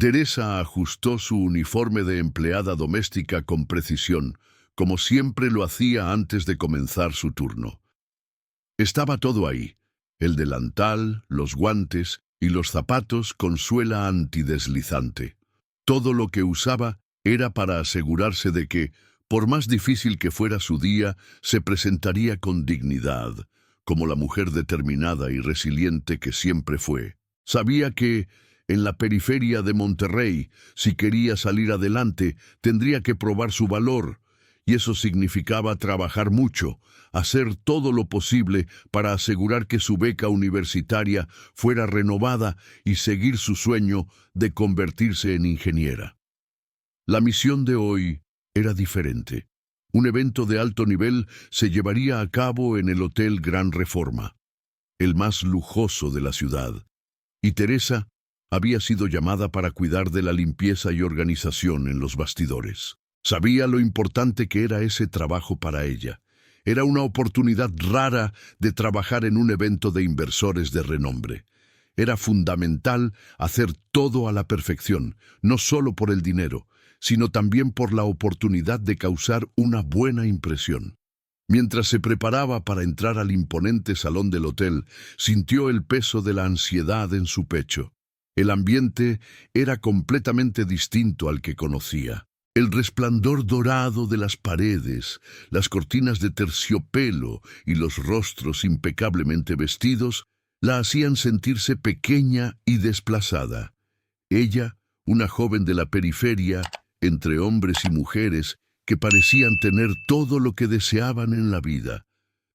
Teresa ajustó su uniforme de empleada doméstica con precisión, como siempre lo hacía antes de comenzar su turno. Estaba todo ahí: el delantal, los guantes y los zapatos con suela antideslizante. Todo lo que usaba era para asegurarse de que, por más difícil que fuera su día, se presentaría con dignidad, como la mujer determinada y resiliente que siempre fue. Sabía que, en la periferia de Monterrey, si quería salir adelante, tendría que probar su valor, y eso significaba trabajar mucho, hacer todo lo posible para asegurar que su beca universitaria fuera renovada y seguir su sueño de convertirse en ingeniera. La misión de hoy era diferente. Un evento de alto nivel se llevaría a cabo en el Hotel Gran Reforma, el más lujoso de la ciudad, y Teresa había sido llamada para cuidar de la limpieza y organización en los bastidores. Sabía lo importante que era ese trabajo para ella. Era una oportunidad rara de trabajar en un evento de inversores de renombre. Era fundamental hacer todo a la perfección, no solo por el dinero, sino también por la oportunidad de causar una buena impresión. Mientras se preparaba para entrar al imponente salón del hotel, sintió el peso de la ansiedad en su pecho. El ambiente era completamente distinto al que conocía. El resplandor dorado de las paredes, las cortinas de terciopelo y los rostros impecablemente vestidos la hacían sentirse pequeña y desplazada. Ella, una joven de la periferia, entre hombres y mujeres que parecían tener todo lo que deseaban en la vida.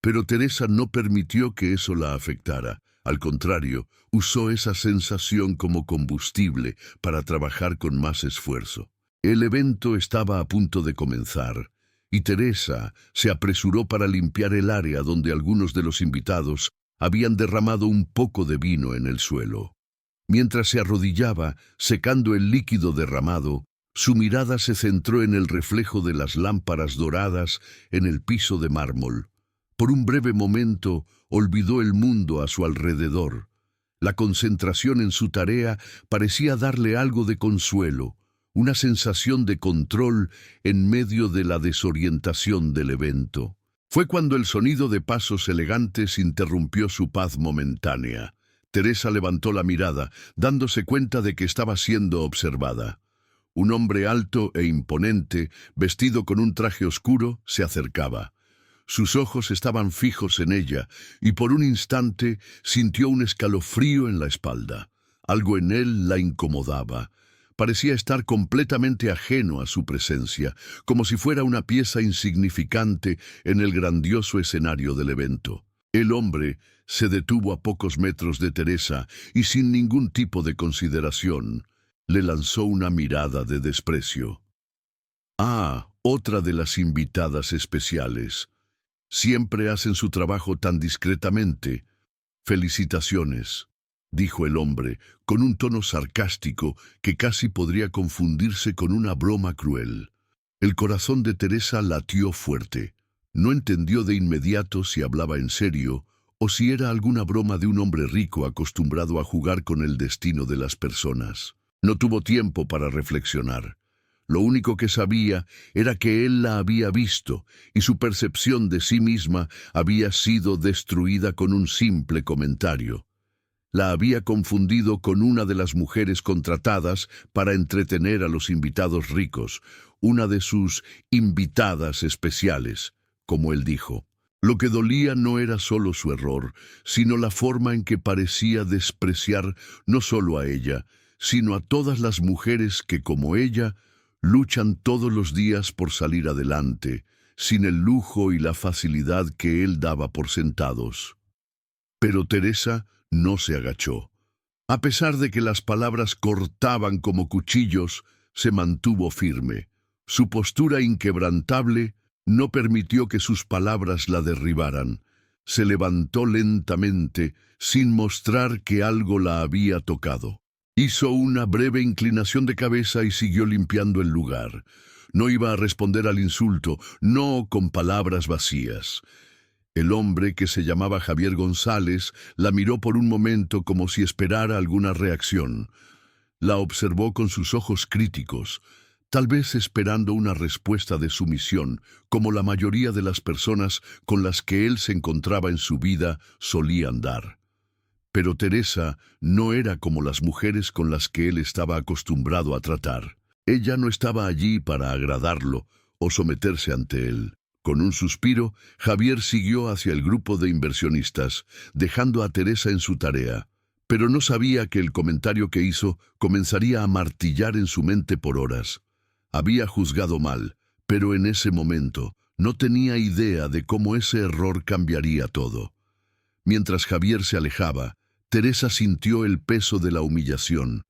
Pero Teresa no permitió que eso la afectara. Al contrario, usó esa sensación como combustible para trabajar con más esfuerzo. El evento estaba a punto de comenzar, y Teresa se apresuró para limpiar el área donde algunos de los invitados habían derramado un poco de vino en el suelo. Mientras se arrodillaba, secando el líquido derramado, su mirada se centró en el reflejo de las lámparas doradas en el piso de mármol. Por un breve momento olvidó el mundo a su alrededor. La concentración en su tarea parecía darle algo de consuelo, una sensación de control en medio de la desorientación del evento. Fue cuando el sonido de pasos elegantes interrumpió su paz momentánea. Teresa levantó la mirada, dándose cuenta de que estaba siendo observada. Un hombre alto e imponente, vestido con un traje oscuro, se acercaba. Sus ojos estaban fijos en ella, y por un instante sintió un escalofrío en la espalda. Algo en él la incomodaba. Parecía estar completamente ajeno a su presencia, como si fuera una pieza insignificante en el grandioso escenario del evento. El hombre se detuvo a pocos metros de Teresa y, sin ningún tipo de consideración, le lanzó una mirada de desprecio. «Ah, otra de las invitadas especiales. Siempre hacen su trabajo tan discretamente. Felicitaciones», dijo el hombre, con un tono sarcástico que casi podría confundirse con una broma cruel. El corazón de Teresa latió fuerte. No entendió de inmediato si hablaba en serio o si era alguna broma de un hombre rico acostumbrado a jugar con el destino de las personas. No tuvo tiempo para reflexionar. Lo único que sabía era que él la había visto, y su percepción de sí misma había sido destruida con un simple comentario. La había confundido con una de las mujeres contratadas para entretener a los invitados ricos, una de sus invitadas especiales, como él dijo. Lo que dolía no era solo su error, sino la forma en que parecía despreciar no solo a ella, sino a todas las mujeres que, como ella, luchan todos los días por salir adelante, sin el lujo y la facilidad que él daba por sentados. Pero Teresa no se agachó. A pesar de que las palabras cortaban como cuchillos, se mantuvo firme. Su postura inquebrantable no permitió que sus palabras la derribaran. Se levantó lentamente, sin mostrar que algo la había tocado. Hizo una breve inclinación de cabeza y siguió limpiando el lugar. No iba a responder al insulto, no con palabras vacías. El hombre, que se llamaba Javier González, la miró por un momento como si esperara alguna reacción. La observó con sus ojos críticos, tal vez esperando una respuesta de sumisión, como la mayoría de las personas con las que él se encontraba en su vida solían dar. Pero Teresa no era como las mujeres con las que él estaba acostumbrado a tratar. Ella no estaba allí para agradarlo o someterse ante él. Con un suspiro, Javier siguió hacia el grupo de inversionistas, dejando a Teresa en su tarea. Pero no sabía que el comentario que hizo comenzaría a martillar en su mente por horas. Había juzgado mal, pero en ese momento no tenía idea de cómo ese error cambiaría todo. Mientras Javier se alejaba, Teresa sintió el peso de la humillación,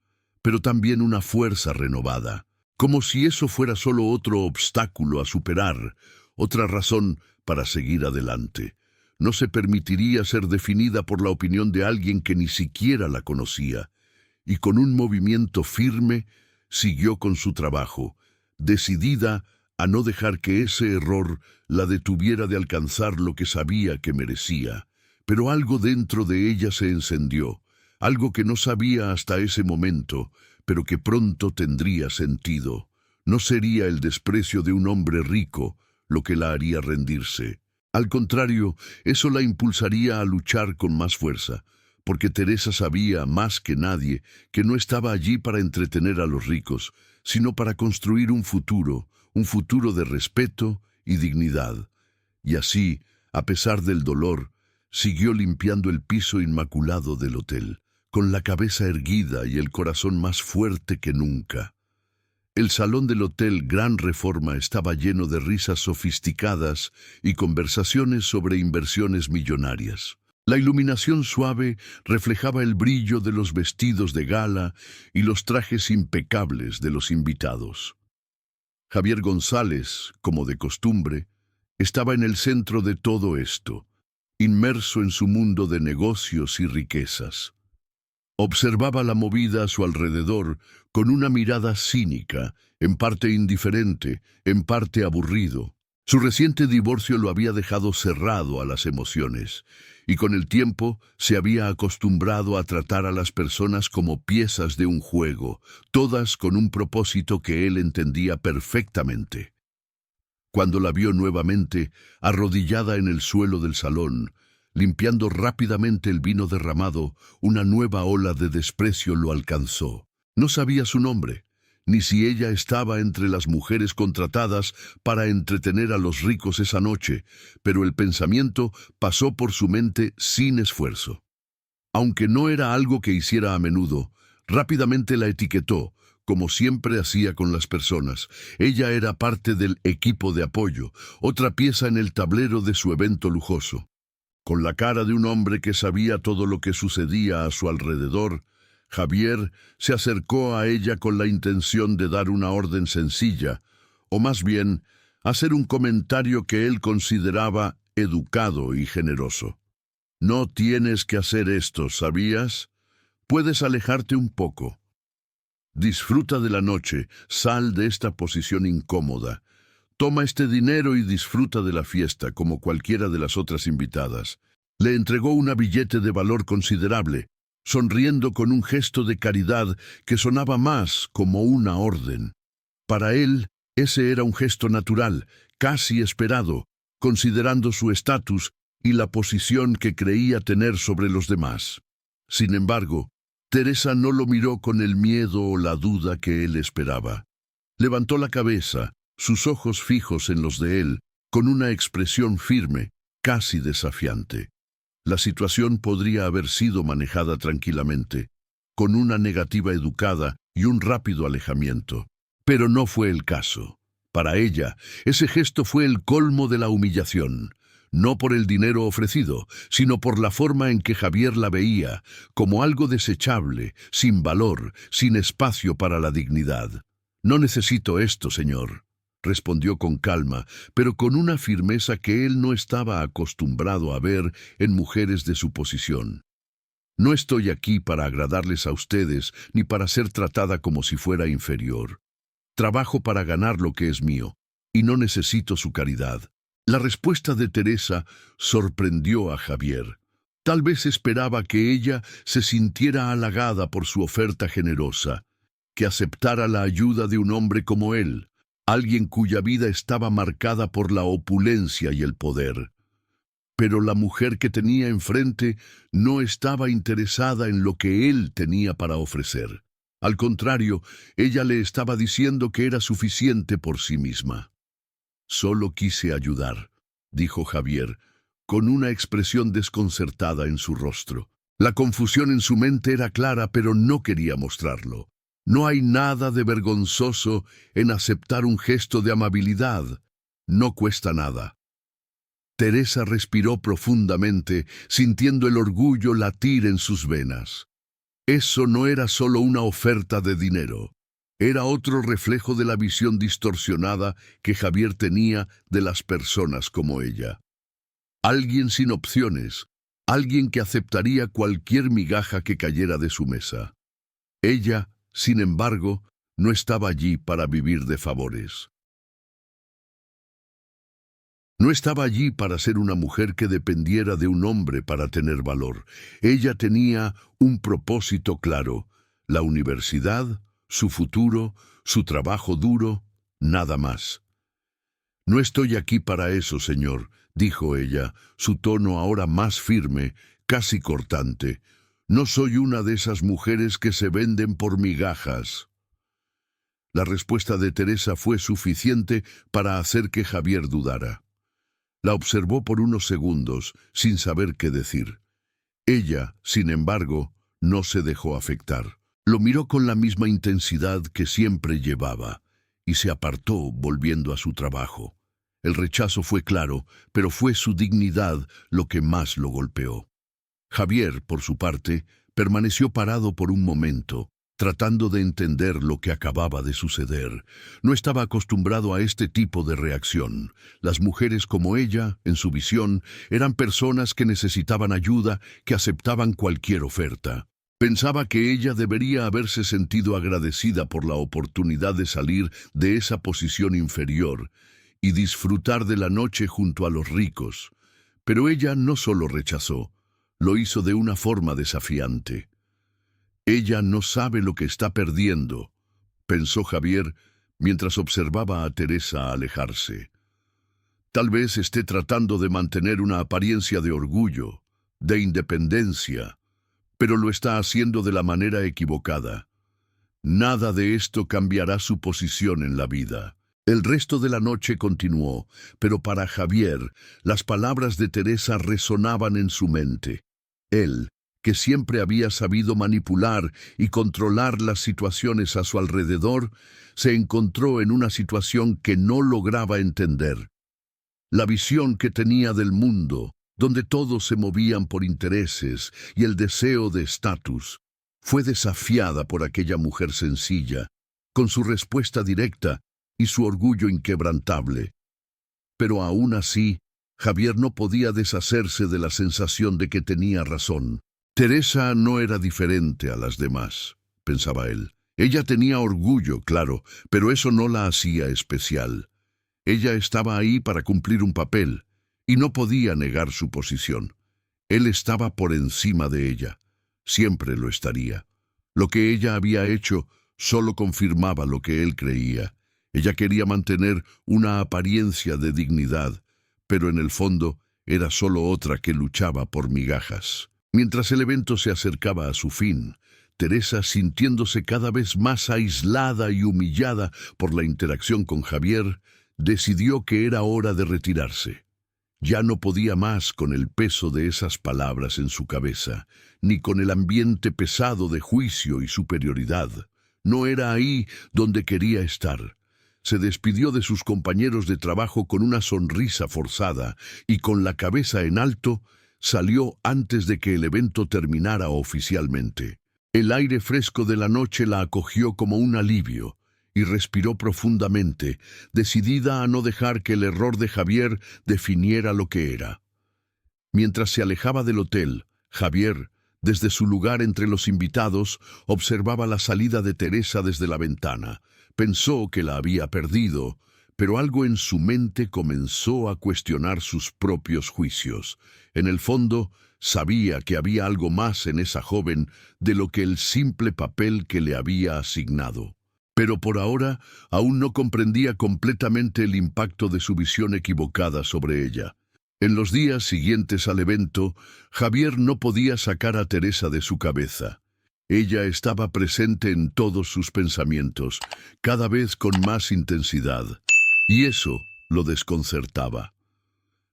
pero también una fuerza renovada, como si eso fuera solo otro obstáculo a superar, otra razón para seguir adelante. No se permitiría ser definida por la opinión de alguien que ni siquiera la conocía, y con un movimiento firme siguió con su trabajo, decidida a no dejar que ese error la detuviera de alcanzar lo que sabía que merecía. Pero algo dentro de ella se encendió, algo que no sabía hasta ese momento, pero que pronto tendría sentido. No sería el desprecio de un hombre rico lo que la haría rendirse. Al contrario, eso la impulsaría a luchar con más fuerza, porque Teresa sabía más que nadie que no estaba allí para entretener a los ricos, sino para construir un futuro de respeto y dignidad. Y así, a pesar del dolor, siguió limpiando el piso inmaculado del hotel, con la cabeza erguida y el corazón más fuerte que nunca. El salón del Hotel Gran Reforma estaba lleno de risas sofisticadas y conversaciones sobre inversiones millonarias. La iluminación suave reflejaba el brillo de los vestidos de gala y los trajes impecables de los invitados. Javier González, como de costumbre, estaba en el centro de todo esto, inmerso en su mundo de negocios y riquezas. Observaba la movida a su alrededor con una mirada cínica, en parte indiferente, en parte aburrido. Su reciente divorcio lo había dejado cerrado a las emociones, y con el tiempo se había acostumbrado a tratar a las personas como piezas de un juego, todas con un propósito que él entendía perfectamente. Cuando la vio nuevamente, arrodillada en el suelo del salón, limpiando rápidamente el vino derramado, una nueva ola de desprecio lo alcanzó. No sabía su nombre, ni si ella estaba entre las mujeres contratadas para entretener a los ricos esa noche, pero el pensamiento pasó por su mente sin esfuerzo. Aunque no era algo que hiciera a menudo, rápidamente la etiquetó, como siempre hacía con las personas. Ella era parte del equipo de apoyo, otra pieza en el tablero de su evento lujoso. Con la cara de un hombre que sabía todo lo que sucedía a su alrededor, Javier se acercó a ella con la intención de dar una orden sencilla, o más bien, hacer un comentario que él consideraba educado y generoso. No tienes que hacer esto, ¿sabías? Puedes alejarte un poco. Disfruta de la noche, sal de esta posición incómoda. Toma este dinero y disfruta de la fiesta como cualquiera de las otras invitadas. Le entregó un billete de valor considerable, sonriendo con un gesto de caridad que sonaba más como una orden. Para él, ese era un gesto natural, casi esperado, considerando su estatus y la posición que creía tener sobre los demás. Sin embargo, Teresa no lo miró con el miedo o la duda que él esperaba. Levantó la cabeza, sus ojos fijos en los de él, con una expresión firme, casi desafiante. La situación podría haber sido manejada tranquilamente, con una negativa educada y un rápido alejamiento. Pero no fue el caso. Para ella, ese gesto fue el colmo de la humillación, no por el dinero ofrecido, sino por la forma en que Javier la veía, como algo desechable, sin valor, sin espacio para la dignidad. «No necesito esto, señor», respondió con calma, pero con una firmeza que él no estaba acostumbrado a ver en mujeres de su posición. «No estoy aquí para agradarles a ustedes ni para ser tratada como si fuera inferior. Trabajo para ganar lo que es mío, y no necesito su caridad». La respuesta de Teresa sorprendió a Javier. Tal vez esperaba que ella se sintiera halagada por su oferta generosa, que aceptara la ayuda de un hombre como él, alguien cuya vida estaba marcada por la opulencia y el poder. Pero la mujer que tenía enfrente no estaba interesada en lo que él tenía para ofrecer. Al contrario, ella le estaba diciendo que era suficiente por sí misma. «Solo quise ayudar», dijo Javier, con una expresión desconcertada en su rostro. La confusión en su mente era clara, pero no quería mostrarlo. No hay nada de vergonzoso en aceptar un gesto de amabilidad. No cuesta nada. Teresa respiró profundamente, sintiendo el orgullo latir en sus venas. Eso no era solo una oferta de dinero. Era otro reflejo de la visión distorsionada que Javier tenía de las personas como ella. Alguien sin opciones, alguien que aceptaría cualquier migaja que cayera de su mesa. Ella, sin embargo, no estaba allí para vivir de favores. No estaba allí para ser una mujer que dependiera de un hombre para tener valor. Ella tenía un propósito claro: la universidad, su futuro, su trabajo duro, nada más. «No estoy aquí para eso, señor», dijo ella, su tono ahora más firme, casi cortante. «No soy una de esas mujeres que se venden por migajas». La respuesta de Teresa fue suficiente para hacer que Javier dudara. La observó por unos segundos, sin saber qué decir. Ella, sin embargo, no se dejó afectar. Lo miró con la misma intensidad que siempre llevaba, y se apartó volviendo a su trabajo. El rechazo fue claro, pero fue su dignidad lo que más lo golpeó. Javier, por su parte, permaneció parado por un momento, tratando de entender lo que acababa de suceder. No estaba acostumbrado a este tipo de reacción. Las mujeres como ella, en su visión, eran personas que necesitaban ayuda, que aceptaban cualquier oferta. Pensaba que ella debería haberse sentido agradecida por la oportunidad de salir de esa posición inferior y disfrutar de la noche junto a los ricos. Pero ella no solo rechazó, lo hizo de una forma desafiante. «Ella no sabe lo que está perdiendo», pensó Javier mientras observaba a Teresa alejarse. «Tal vez esté tratando de mantener una apariencia de orgullo, de independencia, pero lo está haciendo de la manera equivocada. Nada de esto cambiará su posición en la vida». El resto de la noche continuó, pero para Javier las palabras de Teresa resonaban en su mente. Él, que siempre había sabido manipular y controlar las situaciones a su alrededor, se encontró en una situación que no lograba entender. La visión que tenía del mundo, donde todos se movían por intereses y el deseo de estatus, fue desafiada por aquella mujer sencilla, con su respuesta directa y su orgullo inquebrantable. Pero aún así, Javier no podía deshacerse de la sensación de que tenía razón. Teresa no era diferente a las demás, pensaba él. Ella tenía orgullo, claro, pero eso no la hacía especial. Ella estaba ahí para cumplir un papel, y no podía negar su posición. Él estaba por encima de ella. Siempre lo estaría. Lo que ella había hecho solo confirmaba lo que él creía. Ella quería mantener una apariencia de dignidad, pero en el fondo era solo otra que luchaba por migajas. Mientras el evento se acercaba a su fin, Teresa, sintiéndose cada vez más aislada y humillada por la interacción con Javier, decidió que era hora de retirarse. Ya no podía más con el peso de esas palabras en su cabeza, ni con el ambiente pesado de juicio y superioridad. No era ahí donde quería estar. Se despidió de sus compañeros de trabajo con una sonrisa forzada y con la cabeza en alto, salió antes de que el evento terminara oficialmente. El aire fresco de la noche la acogió como un alivio y respiró profundamente, decidida a no dejar que el error de Javier definiera lo que era. Mientras se alejaba del hotel, Javier, desde su lugar entre los invitados, observaba la salida de Teresa desde la ventana. Pensó que la había perdido, pero algo en su mente comenzó a cuestionar sus propios juicios. En el fondo, Sabía que había algo más en esa joven de lo que el simple papel que le había asignado. Pero por ahora aún no comprendía completamente el impacto de su visión equivocada sobre ella. En los días siguientes al evento, Javier no podía sacar a Teresa de su cabeza. Ella estaba presente en todos sus pensamientos, cada vez con más intensidad, y eso lo desconcertaba.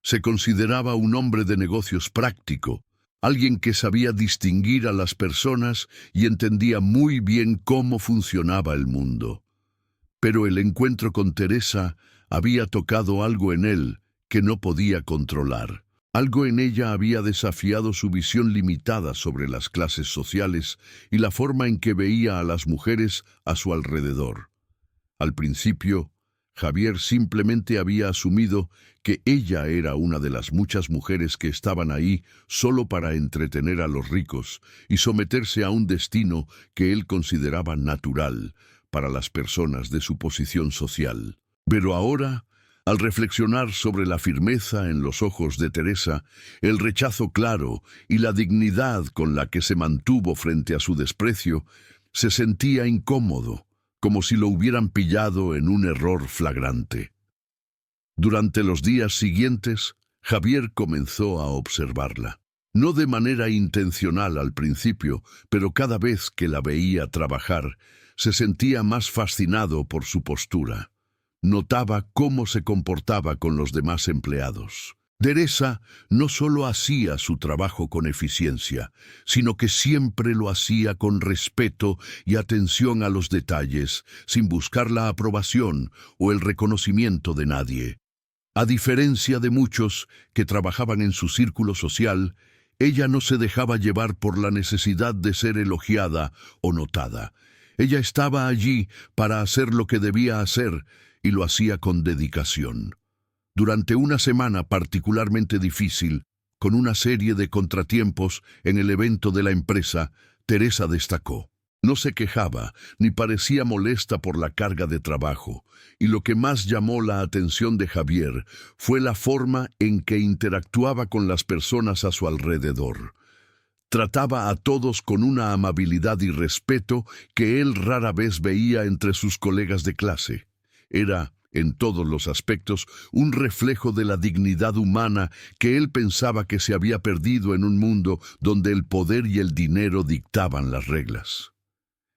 Se consideraba un hombre de negocios práctico, alguien que sabía distinguir a las personas y entendía muy bien cómo funcionaba el mundo. Pero el encuentro con Teresa había tocado algo en él que no podía controlar. Algo en ella había desafiado su visión limitada sobre las clases sociales y la forma en que veía a las mujeres a su alrededor. Al principio, Javier simplemente había asumido que ella era una de las muchas mujeres que estaban ahí solo para entretener a los ricos y someterse a un destino que él consideraba natural para las personas de su posición social. Pero ahora, al reflexionar sobre la firmeza en los ojos de Teresa, el rechazo claro y la dignidad con la que se mantuvo frente a su desprecio, se sentía incómodo, como si lo hubieran pillado en un error flagrante. Durante los días siguientes, Javier comenzó a observarla. No de manera intencional al principio, pero cada vez que la veía trabajar, se sentía más fascinado por su postura. Notaba cómo se comportaba con los demás empleados. Teresa no solo hacía su trabajo con eficiencia, sino que siempre lo hacía con respeto y atención a los detalles, sin buscar la aprobación o el reconocimiento de nadie. A diferencia de muchos que trabajaban en su círculo social, ella no se dejaba llevar por la necesidad de ser elogiada o notada. Ella estaba allí para hacer lo que debía hacer y lo hacía con dedicación. Durante una semana particularmente difícil, con una serie de contratiempos en el evento de la empresa, Teresa destacó. No se quejaba, ni parecía molesta por la carga de trabajo, y lo que más llamó la atención de Javier fue la forma en que interactuaba con las personas a su alrededor. Trataba a todos con una amabilidad y respeto que él rara vez veía entre sus colegas de clase. Era, en todos los aspectos, un reflejo de la dignidad humana que él pensaba que se había perdido en un mundo donde el poder y el dinero dictaban las reglas.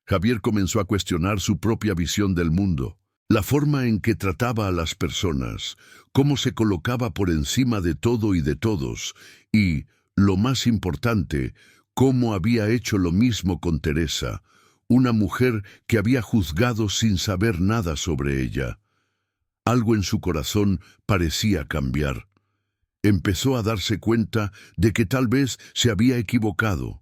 Javier comenzó a cuestionar su propia visión del mundo, la forma en que trataba a las personas, cómo se colocaba por encima de todo y de todos, y, lo más importante, cómo había hecho lo mismo con Teresa, una mujer que había juzgado sin saber nada sobre ella. Algo en su corazón parecía cambiar. Empezó a darse cuenta de que tal vez se había equivocado,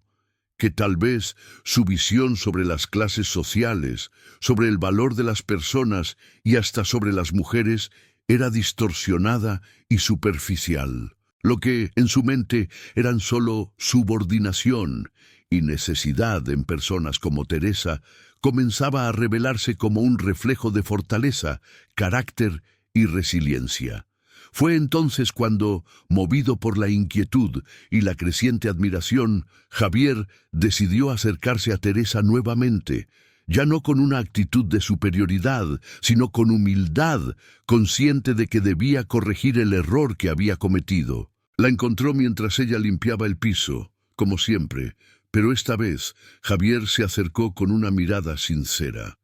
que tal vez su visión sobre las clases sociales, sobre el valor de las personas y hasta sobre las mujeres era distorsionada y superficial. Lo que en su mente eran solo subordinación y necesidad en personas como Teresa, comenzaba a revelarse como un reflejo de fortaleza, carácter y resiliencia. Fue entonces cuando, movido por la inquietud y la creciente admiración, Javier decidió acercarse a Teresa nuevamente, ya no con una actitud de superioridad, sino con humildad, consciente de que debía corregir el error que había cometido. La encontró mientras ella limpiaba el piso, como siempre, pero esta vez Javier se acercó con una mirada sincera.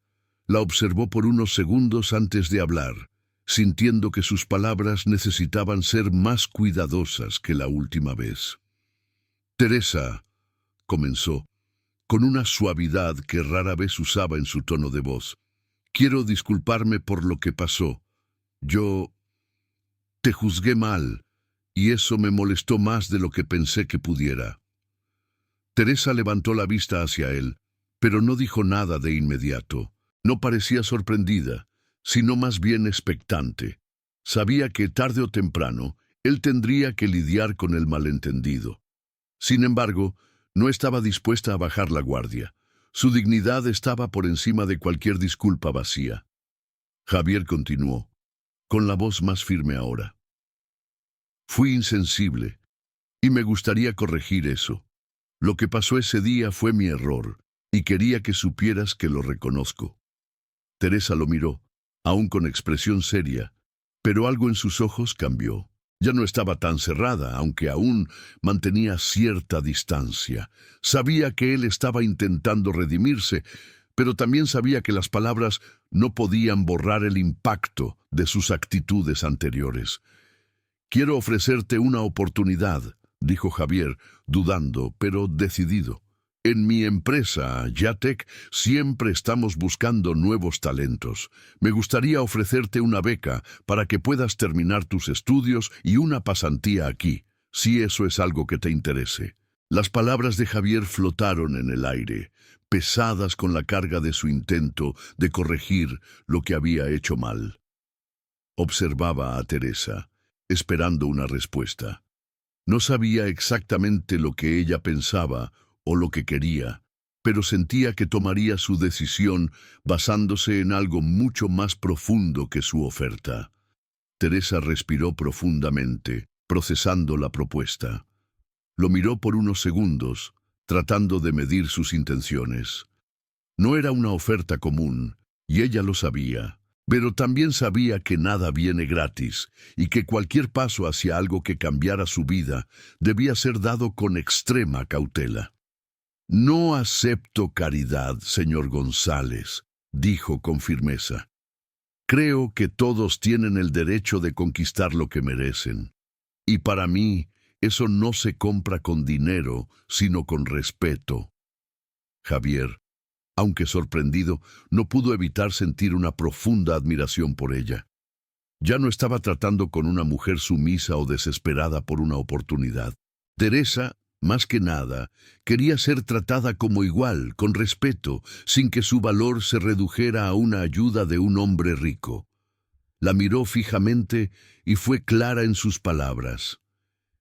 La observó por unos segundos antes de hablar, sintiendo que sus palabras necesitaban ser más cuidadosas que la última vez. Teresa, comenzó, con una suavidad que rara vez usaba en su tono de voz. Quiero disculparme por lo que pasó. Yo te juzgué mal, y eso me molestó más de lo que pensé que pudiera. Teresa levantó la vista hacia él, pero no dijo nada de inmediato. No parecía sorprendida, sino más bien expectante. Sabía que tarde o temprano él tendría que lidiar con el malentendido. Sin embargo, no estaba dispuesta a bajar la guardia. Su dignidad estaba por encima de cualquier disculpa vacía. Javier continuó, con la voz más firme ahora. Fui insensible. Y me gustaría corregir eso. Lo que pasó ese día fue mi error, y quería que supieras que lo reconozco. Teresa lo miró, aún con expresión seria, pero algo en sus ojos cambió. Ya no estaba tan cerrada, aunque aún mantenía cierta distancia. Sabía que él estaba intentando redimirse, pero también sabía que las palabras no podían borrar el impacto de sus actitudes anteriores. «Quiero ofrecerte una oportunidad», dijo Javier, dudando, pero decidido. «En mi empresa, Yatec, siempre estamos buscando nuevos talentos. Me gustaría ofrecerte una beca para que puedas terminar tus estudios y una pasantía aquí, si eso es algo que te interese». Las palabras de Javier flotaron en el aire, pesadas con la carga de su intento de corregir lo que había hecho mal. Observaba a Teresa, esperando una respuesta. No sabía exactamente lo que ella pensaba o lo que quería, pero sentía que tomaría su decisión basándose en algo mucho más profundo que su oferta. Teresa respiró profundamente, procesando la propuesta. Lo miró por unos segundos, tratando de medir sus intenciones. No era una oferta común, y ella lo sabía, pero también sabía que nada viene gratis, y que cualquier paso hacia algo que cambiara su vida debía ser dado con extrema cautela. «No acepto caridad, señor González», dijo con firmeza. «Creo que todos tienen el derecho de conquistar lo que merecen. Y para mí, eso no se compra con dinero, sino con respeto». Javier, aunque sorprendido, no pudo evitar sentir una profunda admiración por ella. Ya no estaba tratando con una mujer sumisa o desesperada por una oportunidad. Teresa, más que nada, quería ser tratada como igual, con respeto, sin que su valor se redujera a una ayuda de un hombre rico. La miró fijamente y fue clara en sus palabras.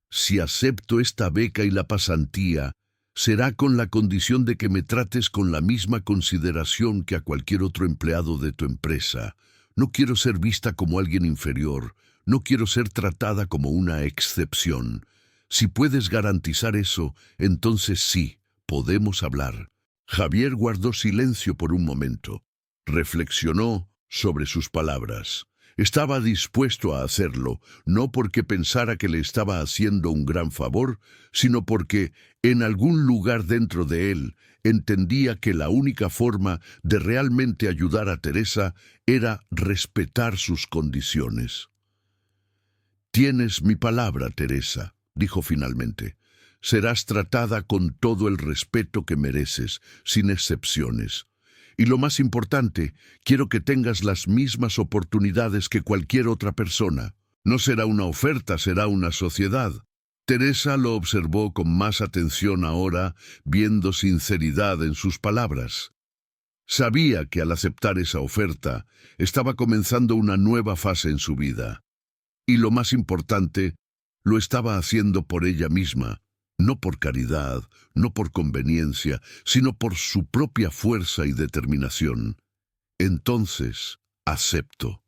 «Si acepto esta beca y la pasantía, será con la condición de que me trates con la misma consideración que a cualquier otro empleado de tu empresa. No quiero ser vista como alguien inferior, no quiero ser tratada como una excepción. Si puedes garantizar eso, entonces sí, podemos hablar». Javier guardó silencio por un momento. Reflexionó sobre sus palabras. Estaba dispuesto a hacerlo, no porque pensara que le estaba haciendo un gran favor, sino porque, en algún lugar dentro de él, entendía que la única forma de realmente ayudar a Teresa era respetar sus condiciones. «Tienes mi palabra, Teresa», dijo finalmente. «Serás tratada con todo el respeto que mereces, sin excepciones. Y lo más importante, quiero que tengas las mismas oportunidades que cualquier otra persona. No será una oferta, será una sociedad». Teresa lo observó con más atención ahora, viendo sinceridad en sus palabras. Sabía que al aceptar esa oferta, estaba comenzando una nueva fase en su vida. Y lo más importante, lo estaba haciendo por ella misma. No por caridad, no por conveniencia, sino por su propia fuerza y determinación. «Entonces, acepto»,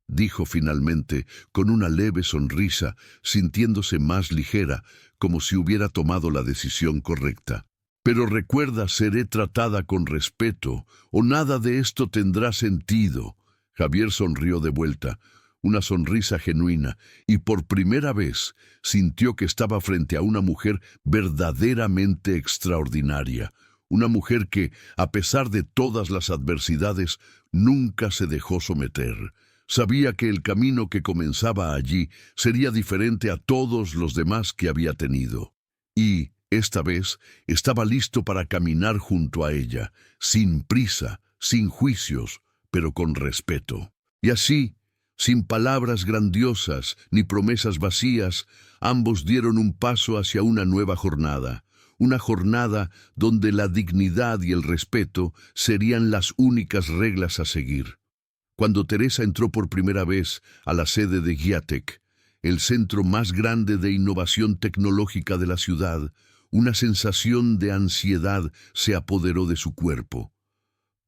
dijo finalmente, con una leve sonrisa, sintiéndose más ligera, como si hubiera tomado la decisión correcta. «Pero recuerda, seré tratada con respeto, o nada de esto tendrá sentido». Javier sonrió de vuelta, una sonrisa genuina, y por primera vez sintió que estaba frente a una mujer verdaderamente extraordinaria, una mujer que, a pesar de todas las adversidades, nunca se dejó someter. Sabía que el camino que comenzaba allí sería diferente a todos los demás que había tenido. Y, esta vez, estaba listo para caminar junto a ella, sin prisa, sin juicios, pero con respeto. Y así, sin palabras grandiosas ni promesas vacías, ambos dieron un paso hacia una nueva jornada. Una jornada donde la dignidad y el respeto serían las únicas reglas a seguir. Cuando Teresa entró por primera vez a la sede de Giatec, el centro más grande de innovación tecnológica de la ciudad, una sensación de ansiedad se apoderó de su cuerpo.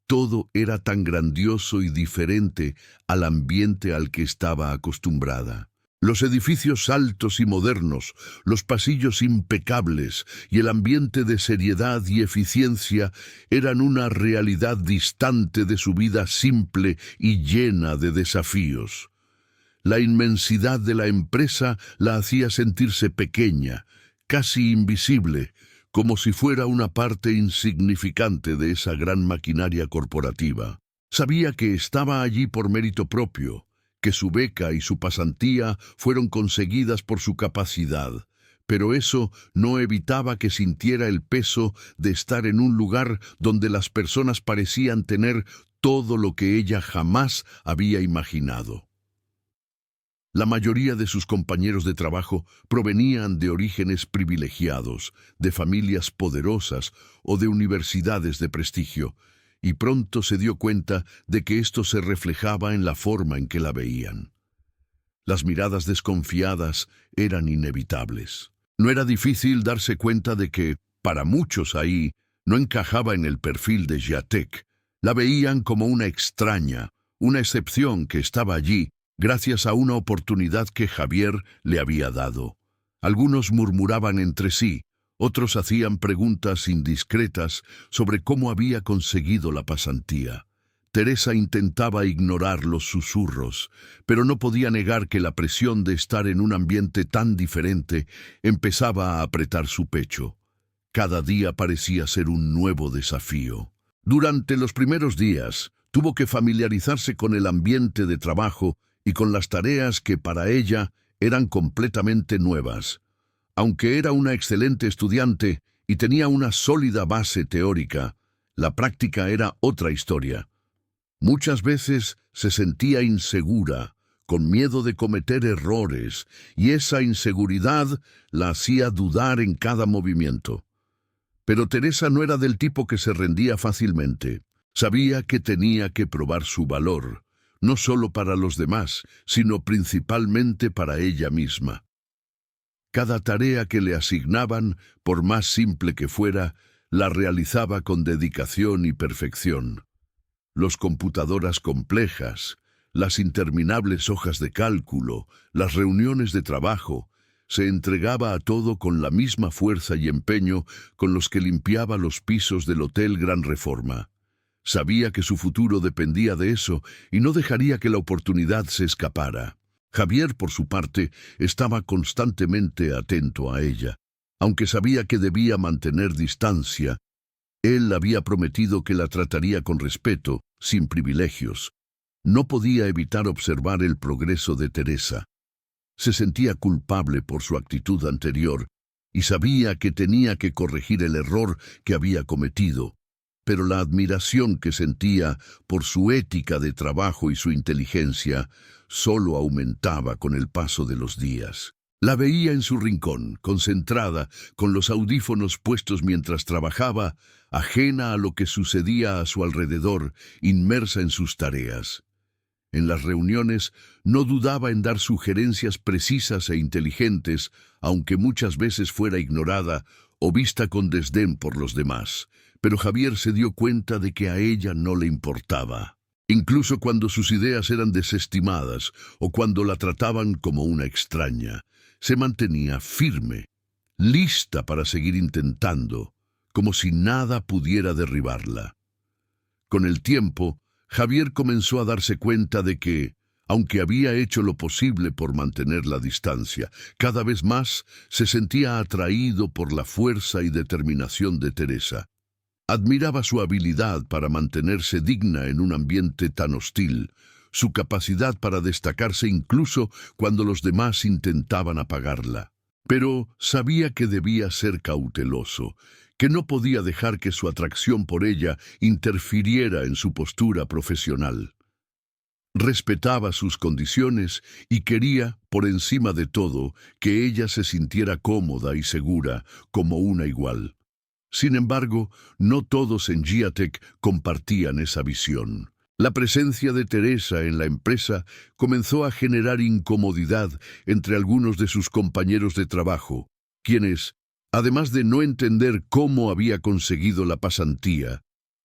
Todo era tan grandioso y diferente al ambiente al que estaba acostumbrada. Los edificios altos y modernos, los pasillos impecables y el ambiente de seriedad y eficiencia eran una realidad distante de su vida simple y llena de desafíos. La inmensidad de la empresa la hacía sentirse pequeña, casi invisible, como si fuera una parte insignificante de esa gran maquinaria corporativa. Sabía que estaba allí por mérito propio, que su beca y su pasantía fueron conseguidas por su capacidad, pero eso no evitaba que sintiera el peso de estar en un lugar donde las personas parecían tener todo lo que ella jamás había imaginado. La mayoría de sus compañeros de trabajo provenían de orígenes privilegiados, de familias poderosas o de universidades de prestigio, y pronto se dio cuenta de que esto se reflejaba en la forma en que la veían. Las miradas desconfiadas eran inevitables. No era difícil darse cuenta de que, para muchos ahí, no encajaba en el perfil de Jacek. La veían como una extraña, una excepción que estaba allí gracias a una oportunidad que Javier le había dado. Algunos murmuraban entre sí, otros hacían preguntas indiscretas sobre cómo había conseguido la pasantía. Teresa intentaba ignorar los susurros, pero no podía negar que la presión de estar en un ambiente tan diferente empezaba a apretar su pecho. Cada día parecía ser un nuevo desafío. Durante los primeros días, tuvo que familiarizarse con el ambiente de trabajo y con las tareas que para ella eran completamente nuevas. Aunque era una excelente estudiante y tenía una sólida base teórica, la práctica era otra historia. Muchas veces se sentía insegura, con miedo de cometer errores, y esa inseguridad la hacía dudar en cada movimiento. Pero Teresa no era del tipo que se rendía fácilmente. Sabía que tenía que probar su valor, no solo para los demás, sino principalmente para ella misma. Cada tarea que le asignaban, por más simple que fuera, la realizaba con dedicación y perfección. Las computadoras complejas, las interminables hojas de cálculo, las reuniones de trabajo, se entregaba a todo con la misma fuerza y empeño con los que limpiaba los pisos del Hotel Gran Reforma. Sabía que su futuro dependía de eso y no dejaría que la oportunidad se escapara. Javier, por su parte, estaba constantemente atento a ella. Aunque sabía que debía mantener distancia, él había prometido que la trataría con respeto, sin privilegios. No podía evitar observar el progreso de Teresa. Se sentía culpable por su actitud anterior y sabía que tenía que corregir el error que había cometido. Pero la admiración que sentía por su ética de trabajo y su inteligencia solo aumentaba con el paso de los días. La veía en su rincón, concentrada, con los audífonos puestos mientras trabajaba, ajena a lo que sucedía a su alrededor, inmersa en sus tareas. En las reuniones no dudaba en dar sugerencias precisas e inteligentes, aunque muchas veces fuera ignorada o vista con desdén por los demás. Pero Javier se dio cuenta de que a ella no le importaba. Incluso cuando sus ideas eran desestimadas o cuando la trataban como una extraña, se mantenía firme, lista para seguir intentando, como si nada pudiera derribarla. Con el tiempo, Javier comenzó a darse cuenta de que, aunque había hecho lo posible por mantener la distancia, cada vez más se sentía atraído por la fuerza y determinación de Teresa. Admiraba su habilidad para mantenerse digna en un ambiente tan hostil, su capacidad para destacarse incluso cuando los demás intentaban apagarla. Pero sabía que debía ser cauteloso, que no podía dejar que su atracción por ella interfiriera en su postura profesional. Respetaba sus condiciones y quería, por encima de todo, que ella se sintiera cómoda y segura, como una igual. Sin embargo, no todos en Giatec compartían esa visión. La presencia de Teresa en la empresa comenzó a generar incomodidad entre algunos de sus compañeros de trabajo, quienes, además de no entender cómo había conseguido la pasantía,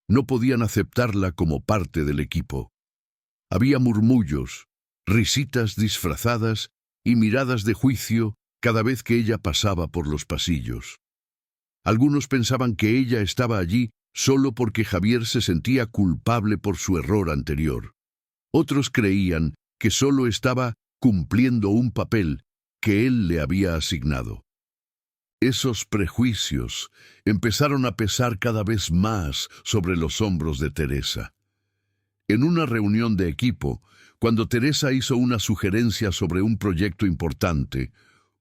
no podían aceptarla como parte del equipo. Había murmullos, risitas disfrazadas y miradas de juicio cada vez que ella pasaba por los pasillos. Algunos pensaban que ella estaba allí solo porque Javier se sentía culpable por su error anterior. Otros creían que solo estaba cumpliendo un papel que él le había asignado. Esos prejuicios empezaron a pesar cada vez más sobre los hombros de Teresa. En una reunión de equipo, cuando Teresa hizo una sugerencia sobre un proyecto importante,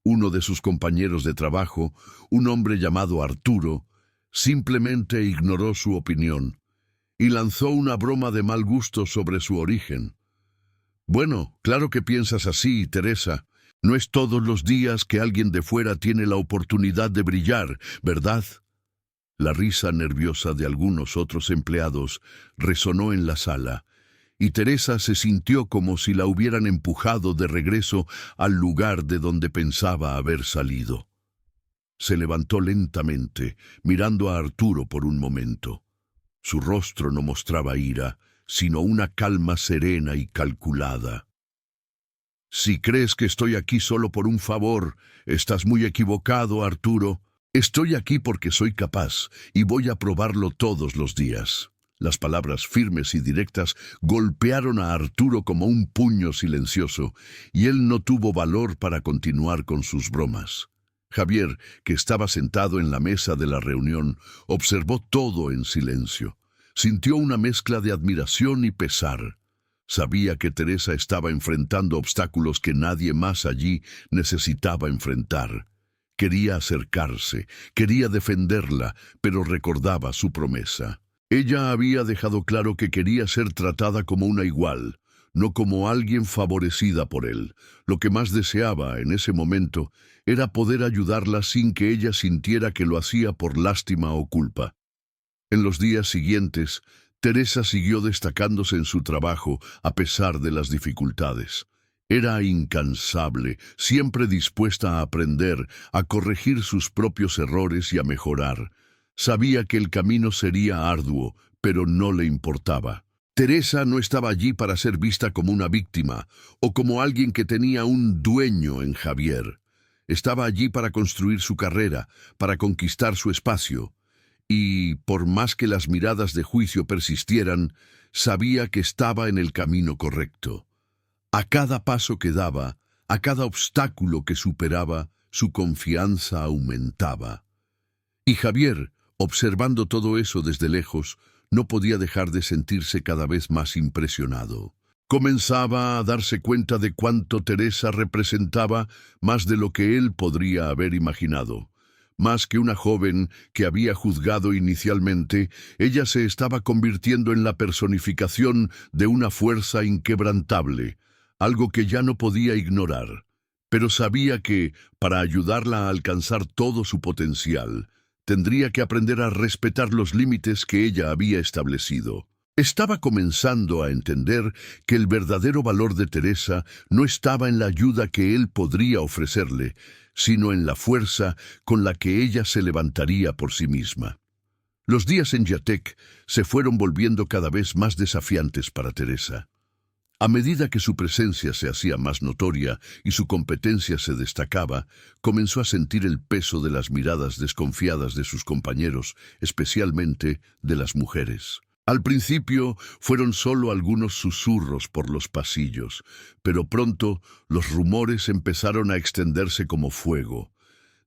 uno de sus compañeros de trabajo, un hombre llamado Arturo, simplemente ignoró su opinión y lanzó una broma de mal gusto sobre su origen. «Bueno, claro que piensas así, Teresa. No es todos los días que alguien de fuera tiene la oportunidad de brillar, ¿verdad?». La risa nerviosa de algunos otros empleados resonó en la sala, y Teresa se sintió como si la hubieran empujado de regreso al lugar de donde pensaba haber salido. Se levantó lentamente, mirando a Arturo por un momento. Su rostro no mostraba ira, sino una calma serena y calculada. «Si crees que estoy aquí solo por un favor, estás muy equivocado, Arturo. Estoy aquí porque soy capaz y voy a probarlo todos los días». Las palabras firmes y directas golpearon a Arturo como un puño silencioso, y él no tuvo valor para continuar con sus bromas. Javier, que estaba sentado en la mesa de la reunión, observó todo en silencio. Sintió una mezcla de admiración y pesar. Sabía que Teresa estaba enfrentando obstáculos que nadie más allí necesitaba enfrentar. Quería acercarse, quería defenderla, pero recordaba su promesa. Ella había dejado claro que quería ser tratada como una igual, no como alguien favorecida por él. Lo que más deseaba en ese momento era poder ayudarla sin que ella sintiera que lo hacía por lástima o culpa. En los días siguientes, Teresa siguió destacándose en su trabajo a pesar de las dificultades. Era incansable, siempre dispuesta a aprender, a corregir sus propios errores y a mejorar. Sabía que el camino sería arduo, pero no le importaba. Teresa no estaba allí para ser vista como una víctima o como alguien que tenía un dueño en Javier. Estaba allí para construir su carrera, para conquistar su espacio. Y, por más que las miradas de juicio persistieran, sabía que estaba en el camino correcto. A cada paso que daba, a cada obstáculo que superaba, su confianza aumentaba. Y Javier, observando todo eso desde lejos, no podía dejar de sentirse cada vez más impresionado. Comenzaba a darse cuenta de cuánto Teresa representaba más de lo que él podría haber imaginado. Más que una joven que había juzgado inicialmente, ella se estaba convirtiendo en la personificación de una fuerza inquebrantable, algo que ya no podía ignorar. Pero sabía que, para ayudarla a alcanzar todo su potencial, tendría que aprender a respetar los límites que ella había establecido. Estaba comenzando a entender que el verdadero valor de Teresa no estaba en la ayuda que él podría ofrecerle, sino en la fuerza con la que ella se levantaría por sí misma. Los días en Jatec se fueron volviendo cada vez más desafiantes para Teresa. A medida que su presencia se hacía más notoria y su competencia se destacaba, comenzó a sentir el peso de las miradas desconfiadas de sus compañeros, especialmente de las mujeres. Al principio fueron solo algunos susurros por los pasillos, pero pronto los rumores empezaron a extenderse como fuego.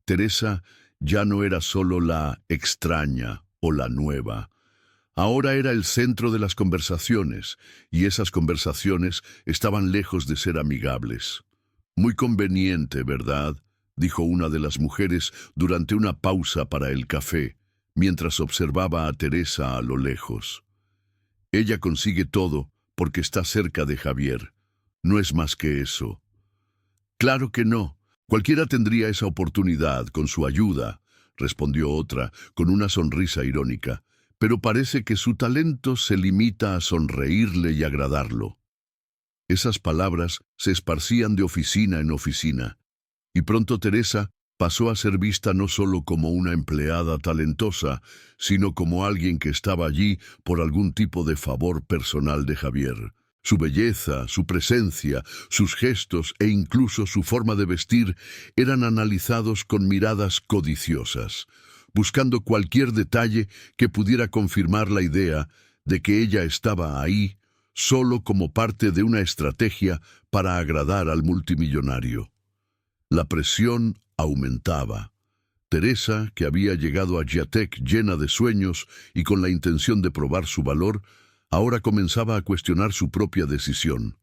Teresa ya no era solo la extraña o la nueva. Ahora era el centro de las conversaciones, y esas conversaciones estaban lejos de ser amigables. «Muy conveniente, ¿verdad?», dijo una de las mujeres durante una pausa para el café, mientras observaba a Teresa a lo lejos. «Ella consigue todo porque está cerca de Javier. No es más que eso». «Claro que no. Cualquiera tendría esa oportunidad con su ayuda», respondió otra, con una sonrisa irónica. «Pero parece que su talento se limita a sonreírle y agradarlo». Esas palabras se esparcían de oficina en oficina, y pronto Teresa pasó a ser vista no solo como una empleada talentosa, sino como alguien que estaba allí por algún tipo de favor personal de Javier. Su belleza, su presencia, sus gestos e incluso su forma de vestir eran analizados con miradas codiciosas, buscando cualquier detalle que pudiera confirmar la idea de que ella estaba ahí solo como parte de una estrategia para agradar al multimillonario. La presión aumentaba. Teresa, que había llegado a Giatec llena de sueños y con la intención de probar su valor, ahora comenzaba a cuestionar su propia decisión.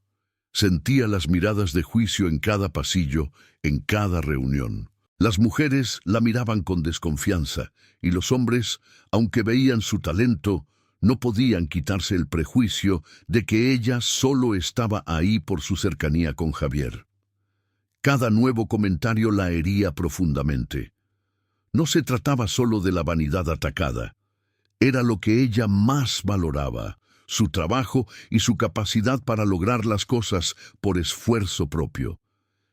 Sentía las miradas de juicio en cada pasillo, en cada reunión. Las mujeres la miraban con desconfianza, y los hombres, aunque veían su talento, no podían quitarse el prejuicio de que ella solo estaba ahí por su cercanía con Javier. Cada nuevo comentario la hería profundamente. No se trataba solo de la vanidad atacada. Era lo que ella más valoraba, su trabajo y su capacidad para lograr las cosas por esfuerzo propio.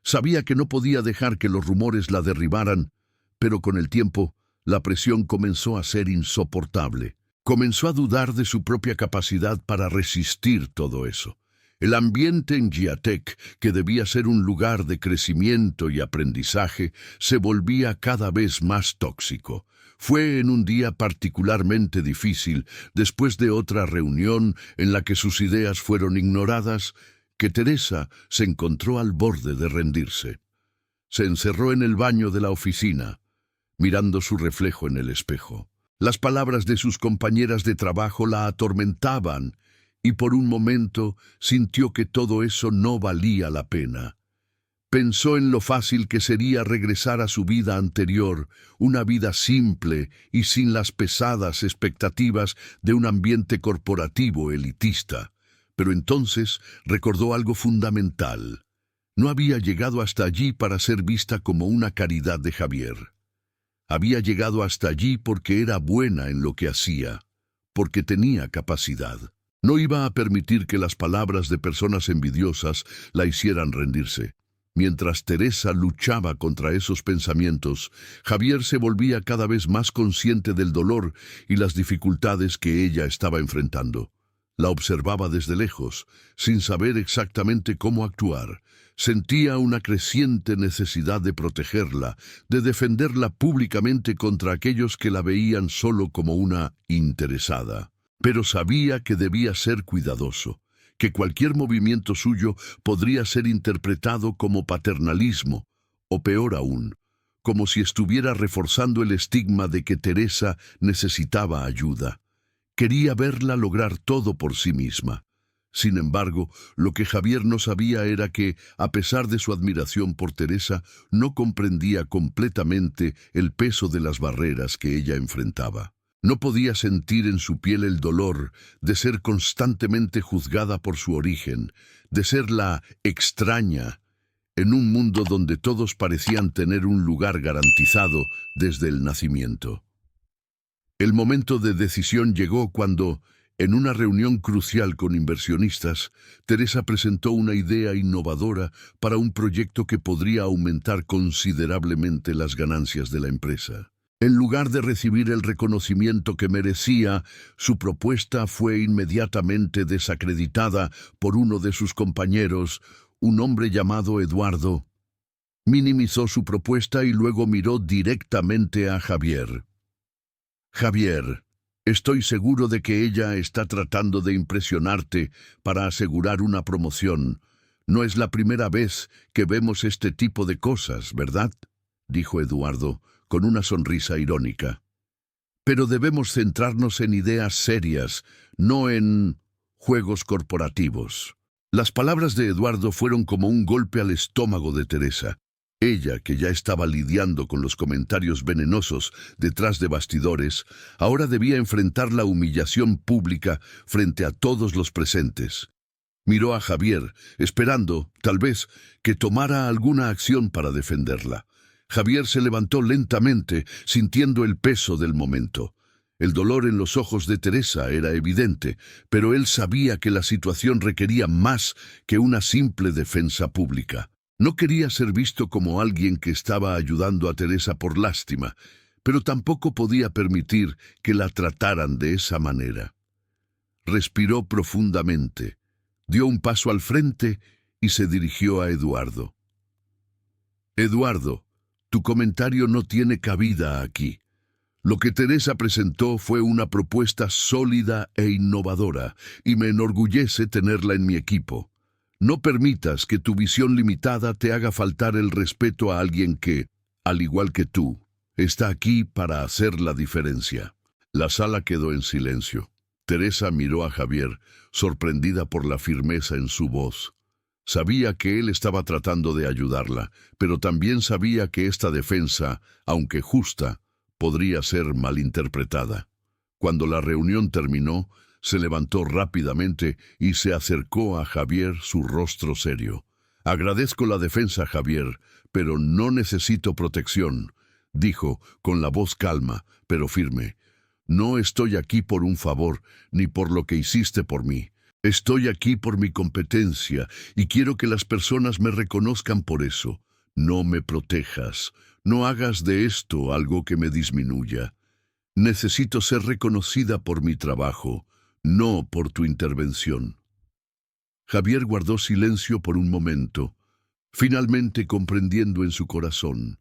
Sabía que no podía dejar que los rumores la derribaran, pero con el tiempo la presión comenzó a ser insoportable. Comenzó a dudar de su propia capacidad para resistir todo eso. El ambiente en Giatec, que debía ser un lugar de crecimiento y aprendizaje, se volvía cada vez más tóxico. Fue en un día particularmente difícil, después de otra reunión en la que sus ideas fueron ignoradas, que Teresa se encontró al borde de rendirse. Se encerró en el baño de la oficina, mirando su reflejo en el espejo. Las palabras de sus compañeras de trabajo la atormentaban, y por un momento sintió que todo eso no valía la pena. Pensó en lo fácil que sería regresar a su vida anterior, una vida simple y sin las pesadas expectativas de un ambiente corporativo elitista. Pero entonces recordó algo fundamental. No había llegado hasta allí para ser vista como una caridad de Javier. Había llegado hasta allí porque era buena en lo que hacía, porque tenía capacidad. No iba a permitir que las palabras de personas envidiosas la hicieran rendirse. Mientras Teresa luchaba contra esos pensamientos, Javier se volvía cada vez más consciente del dolor y las dificultades que ella estaba enfrentando. La observaba desde lejos, sin saber exactamente cómo actuar. Sentía una creciente necesidad de protegerla, de defenderla públicamente contra aquellos que la veían solo como una interesada. Pero sabía que debía ser cuidadoso, que cualquier movimiento suyo podría ser interpretado como paternalismo, o peor aún, como si estuviera reforzando el estigma de que Teresa necesitaba ayuda. Quería verla lograr todo por sí misma. Sin embargo, lo que Javier no sabía era que, a pesar de su admiración por Teresa, no comprendía completamente el peso de las barreras que ella enfrentaba. No podía sentir en su piel el dolor de ser constantemente juzgada por su origen, de ser la extraña, en un mundo donde todos parecían tener un lugar garantizado desde el nacimiento. El momento de decisión llegó cuando, en una reunión crucial con inversionistas, Teresa presentó una idea innovadora para un proyecto que podría aumentar considerablemente las ganancias de la empresa. En lugar de recibir el reconocimiento que merecía, su propuesta fue inmediatamente desacreditada por uno de sus compañeros, un hombre llamado Eduardo. Minimizó su propuesta y luego miró directamente a Javier. «Javier, estoy seguro de que ella está tratando de impresionarte para asegurar una promoción. No es la primera vez que vemos este tipo de cosas, ¿verdad?», dijo Eduardo, con una sonrisa irónica. «Pero debemos centrarnos en ideas serias, no en juegos corporativos». Las palabras de Eduardo fueron como un golpe al estómago de Teresa. Ella, que ya estaba lidiando con los comentarios venenosos detrás de bastidores, ahora debía enfrentar la humillación pública frente a todos los presentes. Miró a Javier, esperando, tal vez, que tomara alguna acción para defenderla. Javier se levantó lentamente, sintiendo el peso del momento. El dolor en los ojos de Teresa era evidente, pero él sabía que la situación requería más que una simple defensa pública. No quería ser visto como alguien que estaba ayudando a Teresa por lástima, pero tampoco podía permitir que la trataran de esa manera. Respiró profundamente, Dio un paso al frente y se dirigió a Eduardo. Eduardo, tu comentario no tiene cabida aquí. Lo que Teresa presentó fue una propuesta sólida e innovadora, y me enorgullece tenerla en mi equipo. No permitas que tu visión limitada te haga faltar el respeto a alguien que, al igual que tú, está aquí para hacer la diferencia. La sala quedó en silencio. Teresa miró a Javier, sorprendida por la firmeza en su voz. Sabía que él estaba tratando de ayudarla, pero también sabía que esta defensa, aunque justa, podría ser malinterpretada. Cuando la reunión terminó, se levantó rápidamente y se acercó a Javier, su rostro serio. «Agradezco la defensa, Javier, pero no necesito protección», dijo con la voz calma, pero firme. «No estoy aquí por un favor, ni por lo que hiciste por mí. Estoy aquí por mi competencia y quiero que las personas me reconozcan por eso. No me protejas. No hagas de esto algo que me disminuya. Necesito ser reconocida por mi trabajo, no por tu intervención». Javier guardó silencio por un momento, finalmente comprendiendo en su corazón.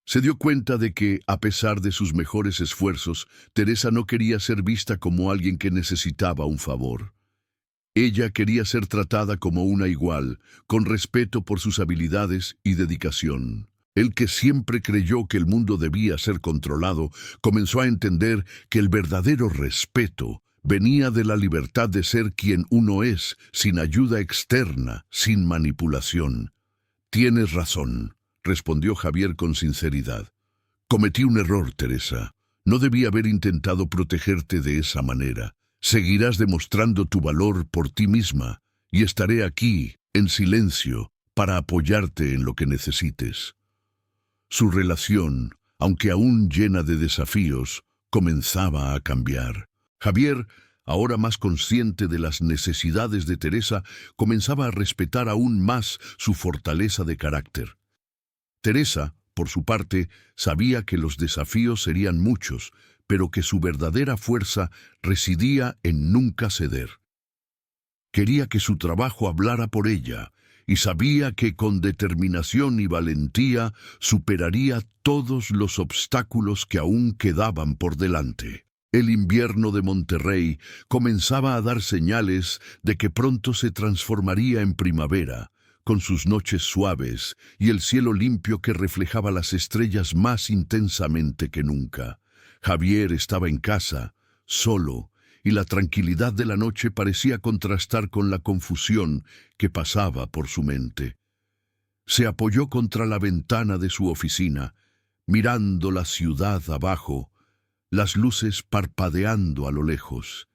Se dio cuenta de que, a pesar de sus mejores esfuerzos, Teresa no quería ser vista como alguien que necesitaba un favor. Ella quería ser tratada como una igual, con respeto por sus habilidades y dedicación. El que siempre creyó que el mundo debía ser controlado, comenzó a entender que el verdadero respeto venía de la libertad de ser quien uno es, sin ayuda externa, sin manipulación. «Tienes razón», respondió Javier con sinceridad. «Cometí un error, Teresa. No debí haber intentado protegerte de esa manera. Seguirás demostrando tu valor por ti misma, y estaré aquí, en silencio, para apoyarte en lo que necesites». Su relación, aunque aún llena de desafíos, comenzaba a cambiar. Javier, ahora más consciente de las necesidades de Teresa, comenzaba a respetar aún más su fortaleza de carácter. Teresa, por su parte, sabía que los desafíos serían muchos, pero que su verdadera fuerza residía en nunca ceder. Quería que su trabajo hablara por ella, y sabía que con determinación y valentía superaría todos los obstáculos que aún quedaban por delante. El invierno de Monterrey comenzaba a dar señales de que pronto se transformaría en primavera, con sus noches suaves y el cielo limpio que reflejaba las estrellas más intensamente que nunca. Javier estaba en casa, solo, y la tranquilidad de la noche parecía contrastar con la confusión que pasaba por su mente. Se apoyó contra la ventana de su oficina, mirando la ciudad abajo, las luces parpadeando a lo lejos,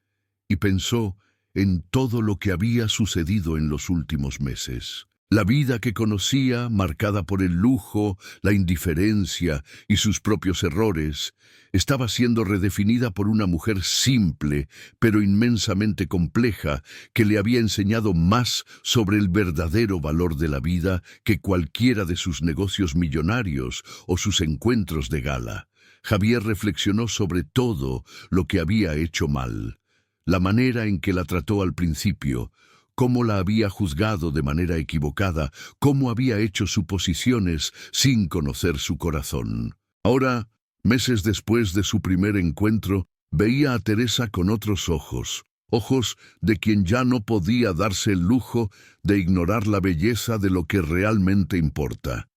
y pensó en todo lo que había sucedido en los últimos meses. La vida que conocía, marcada por el lujo, la indiferencia y sus propios errores, estaba siendo redefinida por una mujer simple, pero inmensamente compleja, que le había enseñado más sobre el verdadero valor de la vida que cualquiera de sus negocios millonarios o sus encuentros de gala. Javier reflexionó sobre todo lo que había hecho mal, la manera en que la trató al principio, cómo la había juzgado de manera equivocada, cómo había hecho suposiciones sin conocer su corazón. Ahora, meses después de su primer encuentro, veía a Teresa con otros ojos, ojos de quien ya no podía darse el lujo de ignorar la belleza de lo que realmente importa.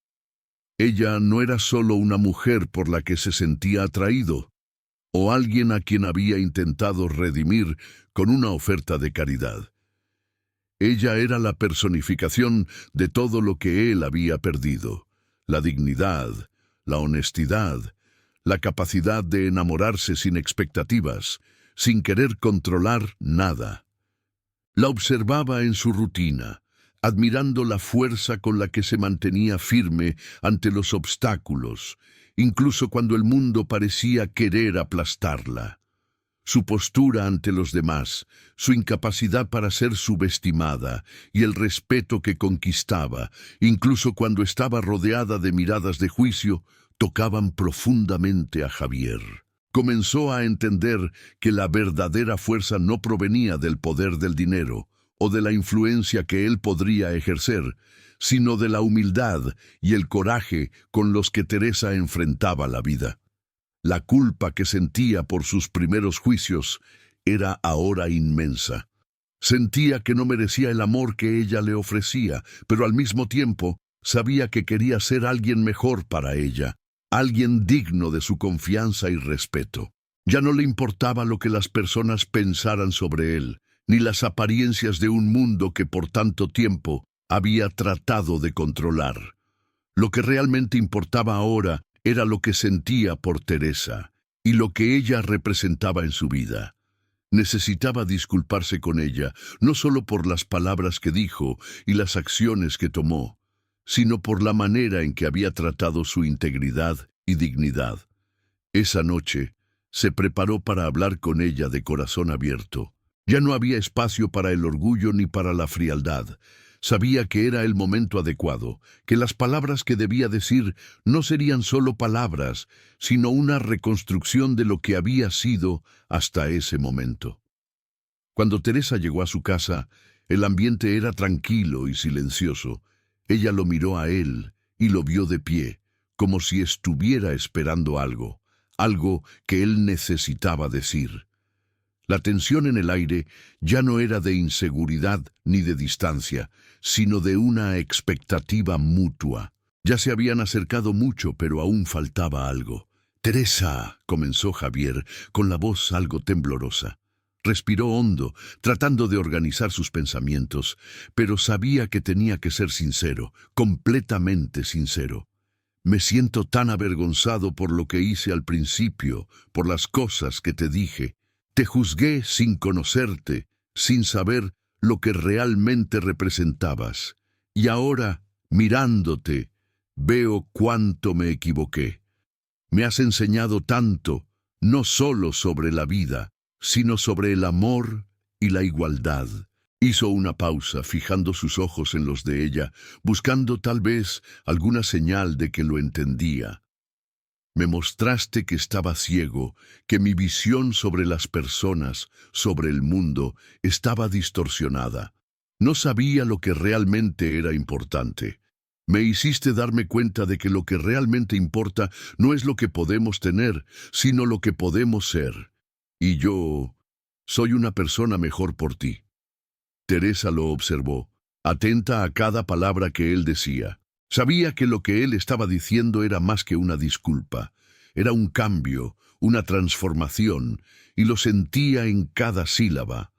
Ella no era solo una mujer por la que se sentía atraído, o alguien a quien había intentado redimir con una oferta de caridad. Ella era la personificación de todo lo que él había perdido: la dignidad, la honestidad, la capacidad de enamorarse sin expectativas, sin querer controlar nada. La observaba en su rutina, admirando la fuerza con la que se mantenía firme ante los obstáculos, incluso cuando el mundo parecía querer aplastarla. Su postura ante los demás, su incapacidad para ser subestimada y el respeto que conquistaba, incluso cuando estaba rodeada de miradas de juicio, tocaban profundamente a Javier. Comenzó a entender que la verdadera fuerza no provenía del poder del dinero o de la influencia que él podría ejercer, sino de la humildad y el coraje con los que Teresa enfrentaba la vida. La culpa que sentía por sus primeros juicios era ahora inmensa. Sentía que no merecía el amor que ella le ofrecía, pero al mismo tiempo sabía que quería ser alguien mejor para ella, alguien digno de su confianza y respeto. Ya no le importaba lo que las personas pensaran sobre él, ni las apariencias de un mundo que por tanto tiempo había tratado de controlar. Lo que realmente importaba ahora era lo que sentía por Teresa y lo que ella representaba en su vida. Necesitaba disculparse con ella, no solo por las palabras que dijo y las acciones que tomó, sino por la manera en que había tratado su integridad y dignidad. Esa noche se preparó para hablar con ella de corazón abierto. Ya no había espacio para el orgullo ni para la frialdad. Sabía que era el momento adecuado, que las palabras que debía decir no serían solo palabras, sino una reconstrucción de lo que había sido hasta ese momento. Cuando Teresa llegó a su casa, el ambiente era tranquilo y silencioso. Ella lo miró a él y lo vio de pie, como si estuviera esperando algo que él necesitaba decir. La tensión en el aire ya no era de inseguridad ni de distancia, sino de una expectativa mutua. Ya se habían acercado mucho, pero aún faltaba algo. «Teresa», comenzó Javier, con la voz algo temblorosa. Respiró hondo, tratando de organizar sus pensamientos, pero sabía que tenía que ser sincero, completamente sincero. «Me siento tan avergonzado por lo que hice al principio, por las cosas que te dije. Te juzgué sin conocerte, sin saber lo que realmente representabas. Y ahora, mirándote, veo cuánto me equivoqué. Me has enseñado tanto, no solo sobre la vida, sino sobre el amor y la igualdad». Hizo una pausa, fijando sus ojos en los de ella, buscando tal vez alguna señal de que lo entendía. «Me mostraste que estaba ciego, que mi visión sobre las personas, sobre el mundo, estaba distorsionada. No sabía lo que realmente era importante. Me hiciste darme cuenta de que lo que realmente importa no es lo que podemos tener, sino lo que podemos ser. Y yo soy una persona mejor por ti». Teresa lo observó, atenta a cada palabra que él decía. Sabía que lo que él estaba diciendo era más que una disculpa. Era un cambio, una transformación, y lo sentía en cada sílaba.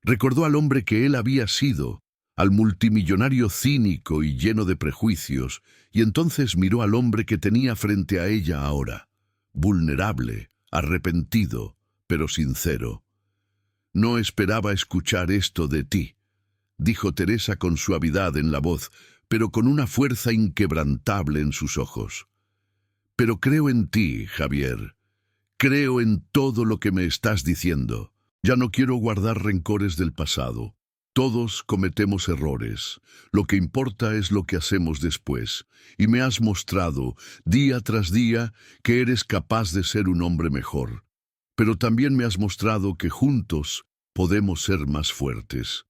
Recordó al hombre que él había sido, al multimillonario cínico y lleno de prejuicios, y entonces miró al hombre que tenía frente a ella ahora, vulnerable, arrepentido, pero sincero. «No esperaba escuchar esto de ti», dijo Teresa con suavidad en la voz, pero con una fuerza inquebrantable en sus ojos. «Pero creo en ti, Javier. Creo en todo lo que me estás diciendo. Ya no quiero guardar rencores del pasado. Todos cometemos errores. Lo que importa es lo que hacemos después. Y me has mostrado, día tras día, que eres capaz de ser un hombre mejor. Pero también me has mostrado que juntos podemos ser más fuertes».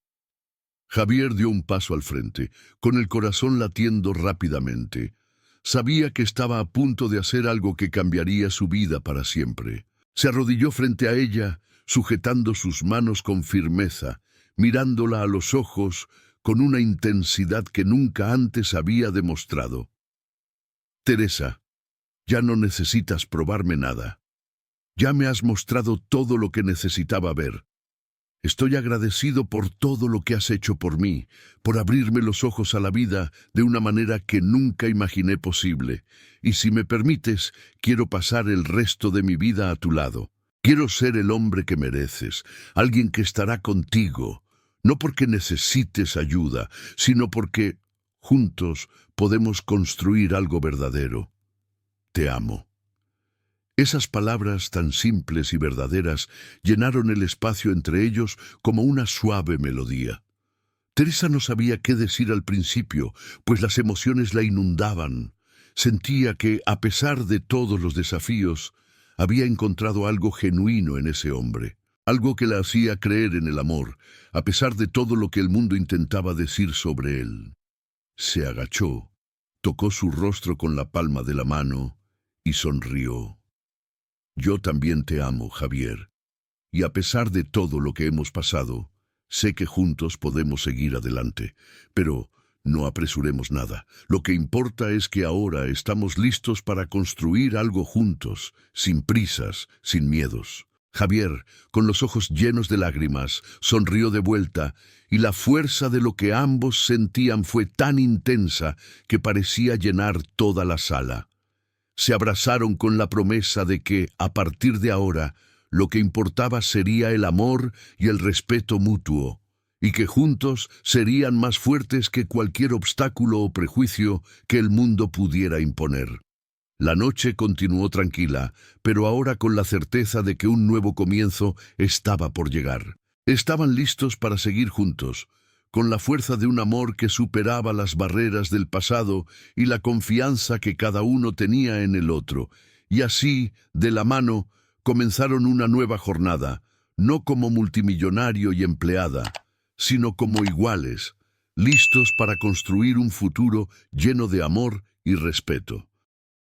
Javier dio un paso al frente, con el corazón latiendo rápidamente. Sabía que estaba a punto de hacer algo que cambiaría su vida para siempre. Se arrodilló frente a ella, sujetando sus manos con firmeza, mirándola a los ojos con una intensidad que nunca antes había demostrado. «Teresa, ya no necesitas probarme nada. Ya me has mostrado todo lo que necesitaba ver. Estoy agradecido por todo lo que has hecho por mí, por abrirme los ojos a la vida de una manera que nunca imaginé posible. Y si me permites, quiero pasar el resto de mi vida a tu lado. Quiero ser el hombre que mereces, alguien que estará contigo, no porque necesites ayuda, sino porque juntos podemos construir algo verdadero. Te amo». Esas palabras tan simples y verdaderas llenaron el espacio entre ellos como una suave melodía. Teresa no sabía qué decir al principio, pues las emociones la inundaban. Sentía que, a pesar de todos los desafíos, había encontrado algo genuino en ese hombre, algo que la hacía creer en el amor, a pesar de todo lo que el mundo intentaba decir sobre él. Se agachó, tocó su rostro con la palma de la mano y sonrió. Yo también te amo, Javier, y a pesar de todo lo que hemos pasado, sé que juntos podemos seguir adelante, pero no apresuremos nada. Lo que importa es que ahora estamos listos para construir algo juntos, sin prisas, sin miedos. Javier, con los ojos llenos de lágrimas, sonrió de vuelta, y la fuerza de lo que ambos sentían fue tan intensa que parecía llenar toda la sala. Se abrazaron con la promesa de que, a partir de ahora, lo que importaba sería el amor y el respeto mutuo, y que juntos serían más fuertes que cualquier obstáculo o prejuicio que el mundo pudiera imponer. La noche continuó tranquila, pero ahora con la certeza de que un nuevo comienzo estaba por llegar. Estaban listos para seguir juntos, con la fuerza de un amor que superaba las barreras del pasado y la confianza que cada uno tenía en el otro. Y así, de la mano, comenzaron una nueva jornada, no como multimillonario y empleada, sino como iguales, listos para construir un futuro lleno de amor y respeto.